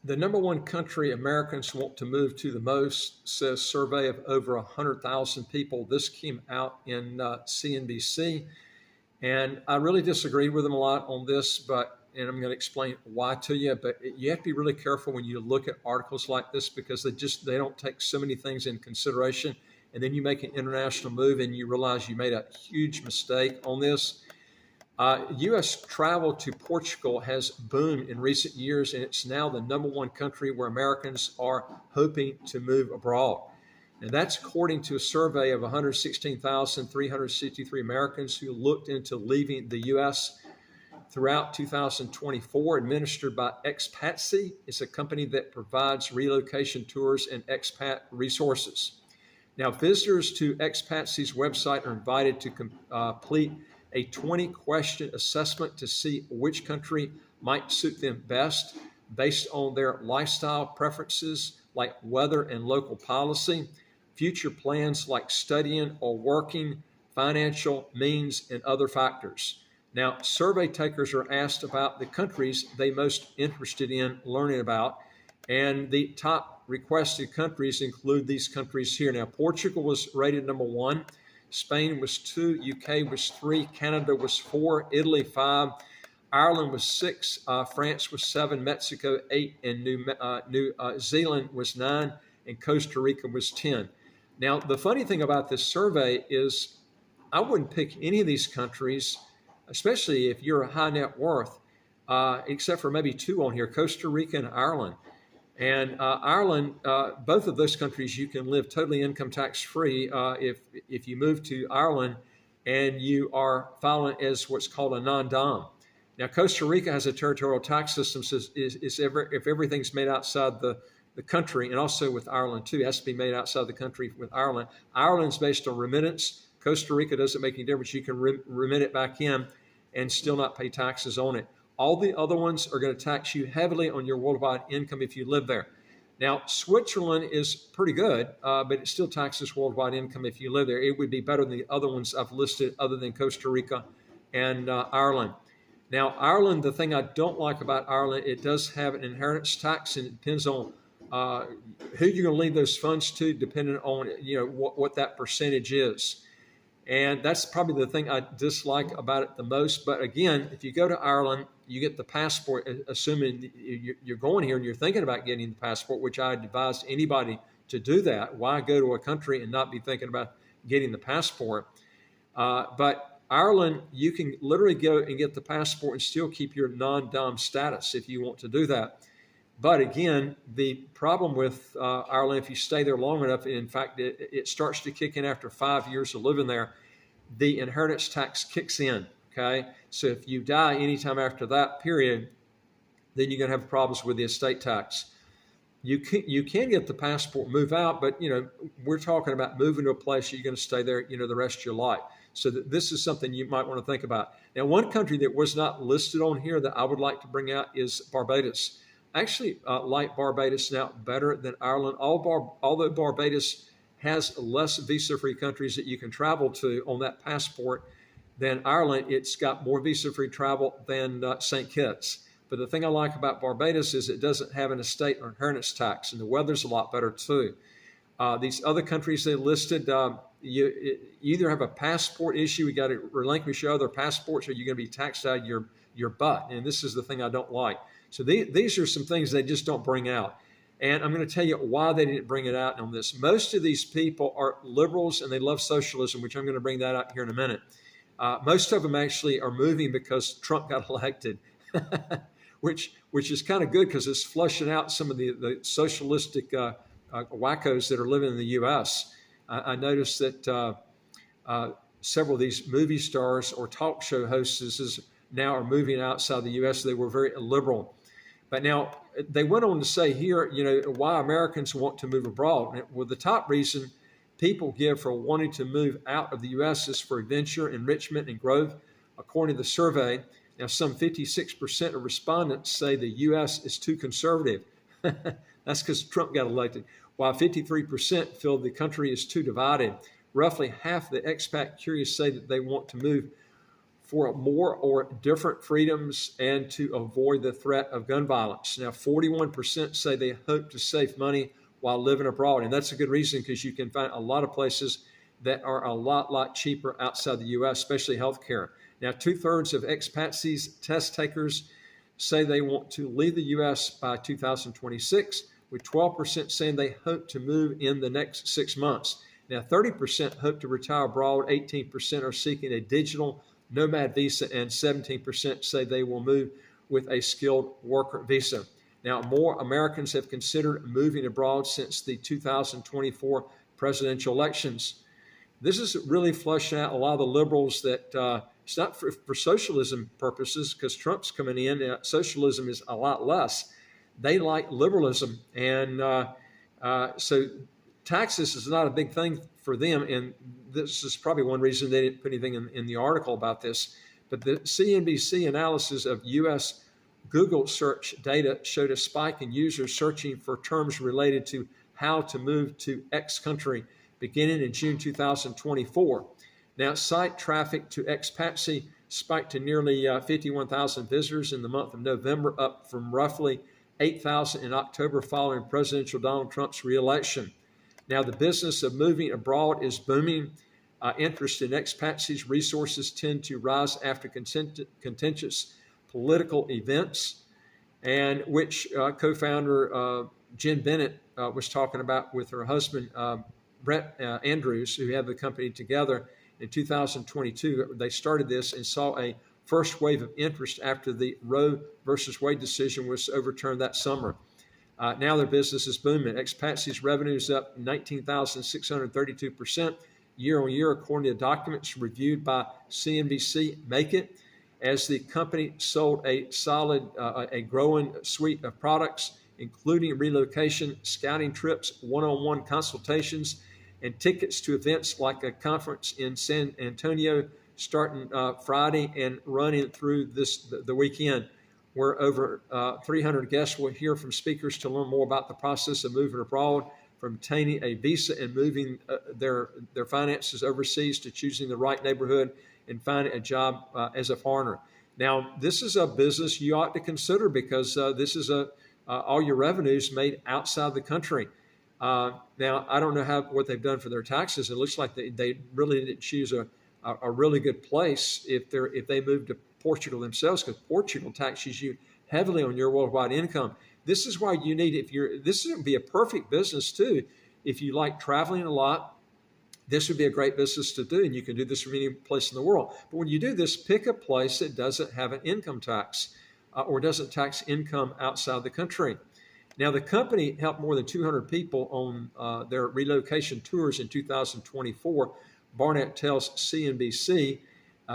The number one country Americans want to move to the most, says survey of over 100,000 people. This came out in CNBC, and I really disagree with them a lot on this, and I'm going to explain why to you. But you have to be really careful when you look at articles like this, because they don't take so many things in consideration. And then you make an international move and you realize you made a huge mistake on this. U.S. travel to Portugal has boomed in recent years, and it's now the number one country where Americans are hoping to move abroad. And that's according to a survey of 116,363 Americans who looked into leaving the U.S. throughout 2024, administered by Expatsy. It's a company that provides relocation tours and expat resources. Now, visitors to Expatsy's website are invited to complete a 20-question assessment to see which country might suit them best based on their lifestyle preferences like weather and local policy, future plans like studying or working, financial means, and other factors. Now, survey takers are asked about the countries they most interested in learning about, and the top requested countries include these countries here. Now, Portugal was rated number 1. Spain was 2, UK was 3, Canada was 4, Italy 5, Ireland was 6, France was 7, Mexico 8, and New Zealand was 9, and Costa Rica was 10. Now, the funny thing about this survey is I wouldn't pick any of these countries, especially if you're a high net worth, except for maybe 2 on here, Costa Rica and Ireland. And Ireland, both of those countries, you can live totally income tax free if you move to Ireland and you are filing as what's called a non-dom. Now, Costa Rica has a territorial tax system, so if everything's made outside the country, and also with Ireland too, it has to be made outside the country with Ireland. Ireland's based on remittance. Costa Rica doesn't make any difference. You can remit it back in and still not pay taxes on it. All the other ones are going to tax you heavily on your worldwide income if you live there. Now, Switzerland is pretty good, but it still taxes worldwide income if you live there. It would be better than the other ones I've listed other than Costa Rica and Ireland. Now, Ireland, the thing I don't like about Ireland, it does have an inheritance tax, and it depends on who you're going to leave those funds to, depending on what that percentage is. And that's probably the thing I dislike about it the most. But again, if you go to Ireland, you get the passport, assuming you're going here and you're thinking about getting the passport, which I advise anybody to do that. Why go to a country and not be thinking about getting the passport? But Ireland, you can literally go and get the passport and still keep your non-dom status if you want to do that. But again, the problem with Ireland, if you stay there long enough, in fact, it starts to kick in after 5 years of living there, the inheritance tax kicks in, okay? So if you die anytime after that period, then you're going to have problems with the estate tax. You can get the passport, move out, but, we're talking about moving to a place you're going to stay there, the rest of your life. So this is something you might want to think about. Now, one country that was not listed on here that I would like to bring out is Barbados. I actually like Barbados now better than Ireland, although Barbados has less visa-free countries that you can travel to on that passport than Ireland. It's got more visa-free travel than St. Kitts. But the thing I like about Barbados is it doesn't have an estate or inheritance tax, and the weather's a lot better too. These other countries they listed, you either have a passport issue, you got to relinquish your other passports, or you're going to be taxed out of your butt. And this is the thing I don't like. So these are some things they just don't bring out. And I'm going to tell you why they didn't bring it out on this. Most of these people are liberals and they love socialism, which I'm going to bring that out here in a minute. Most of them actually are moving because Trump got elected, which is kind of good because it's flushing out some of the socialistic wackos that are living in the U.S. I noticed that several of these movie stars or talk show hostesses now are moving outside the U.S. They were very liberal. But now they went on to say here, why Americans want to move abroad. Well, the top reason people give for wanting to move out of the U.S. is for adventure, enrichment, and growth. According to the survey, now some 56% of respondents say the U.S. is too conservative. That's because Trump got elected. While 53% feel the country is too divided. Roughly half the expat curious say that they want to move for more or different freedoms and to avoid the threat of gun violence. Now, 41% say they hope to save money while living abroad. And that's a good reason, because you can find a lot of places that are a lot cheaper outside the U.S., especially healthcare. Now, 2/3 of expatsies test takers say they want to leave the U.S. by 2026, with 12% saying they hope to move in the next 6 months. Now, 30% hope to retire abroad, 18% are seeking a digital nomad visa, and 17% say they will move with a skilled worker visa. Now, more Americans have considered moving abroad since the 2024 presidential elections. This is really flushing out a lot of the liberals that it's not for socialism purposes, because Trump's coming in. Socialism is a lot less. They like liberalism. And so taxes is not a big thing for them. And this is probably one reason they didn't put anything in the article about this. But the CNBC analysis of U.S. Google search data showed a spike in users searching for terms related to how to move to X country beginning in June 2024. Now, site traffic to expatsy spiked to nearly 51,000 visitors in the month of November, up from roughly 8,000 in October following President Donald Trump's reelection. Now, the business of moving abroad is booming. Interest in expatsies resources tend to rise after contentious political events, and which co-founder Jen Bennett was talking about with her husband, Brett Andrews, who had the company together in 2022. They started this and saw a first wave of interest after the Roe versus Wade decision was overturned that summer. Now their business is booming. Expatsies revenue is up 19,632% year on year, according to documents reviewed by CNBC Make It, as the company sold a growing suite of products, including relocation, scouting trips, one-on-one consultations, and tickets to events like a conference in San Antonio starting Friday and running through the weekend, where over 300 guests will hear from speakers to learn more about the process of moving abroad, from obtaining a visa and moving their finances overseas to choosing the right neighborhood and finding a job as a foreigner. Now, this is a business you ought to consider, because this is all your revenues made outside the country. Now, I don't know what they've done for their taxes. It looks like they really didn't choose a really good place if they moved to Portugal themselves, because Portugal taxes you heavily on your worldwide income. This is why you need, this would be a perfect business too. If you like traveling a lot, this would be a great business to do, and you can do this from any place in the world. But when you do this, pick a place that doesn't have an income tax or doesn't tax income outside the country. Now, the company helped more than 200 people on their relocation tours in 2024. Barnett tells CNBC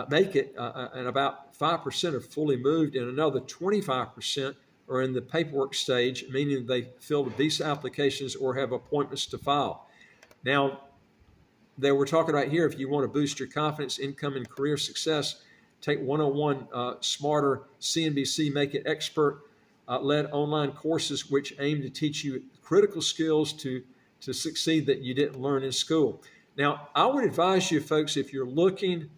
Make It, and about 5% have fully moved, and another 25% are in the paperwork stage, meaning they filled visa applications or have appointments to file. Now, they were talking about here, if you want to boost your confidence, income, and career success, take one-on-one smarter CNBC Make It expert led online courses which aim to teach you critical skills to succeed that you didn't learn in school. Now, I would advise you folks, if you're looking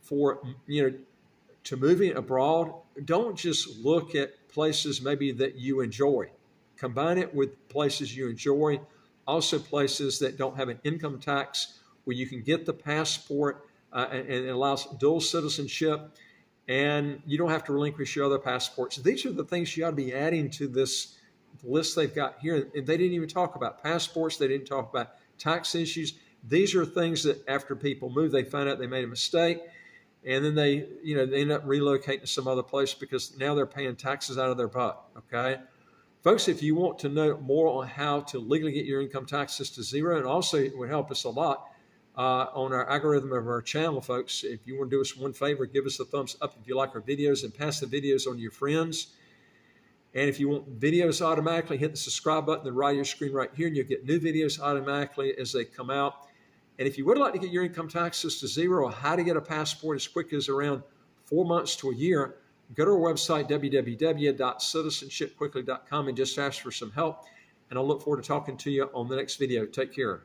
for, to moving abroad, don't just look at places maybe that you enjoy. Combine it with places you enjoy, also places that don't have an income tax, where you can get the passport and it allows dual citizenship, and you don't have to relinquish your other passports. These are the things you ought to be adding to this list they've got here. And they didn't even talk about passports. They didn't talk about tax issues. These are things that after people move, they find out they made a mistake, and then they end up relocating to some other place because now they're paying taxes out of their butt, okay? Folks, if you want to know more on how to legally get your income taxes to zero, and also it would help us a lot on our algorithm of our channel, folks, if you want to do us one favor, give us a thumbs up if you like our videos, and pass the videos on to your friends. And if you want videos automatically, hit the subscribe button on the right of your screen right here, and you'll get new videos automatically as they come out. And if you would like to get your income taxes to zero, or how to get a passport as quick as around 4 months to a year, go to our website, www.citizenshipquickly.com, and just ask for some help. And I'll look forward to talking to you on the next video. Take care.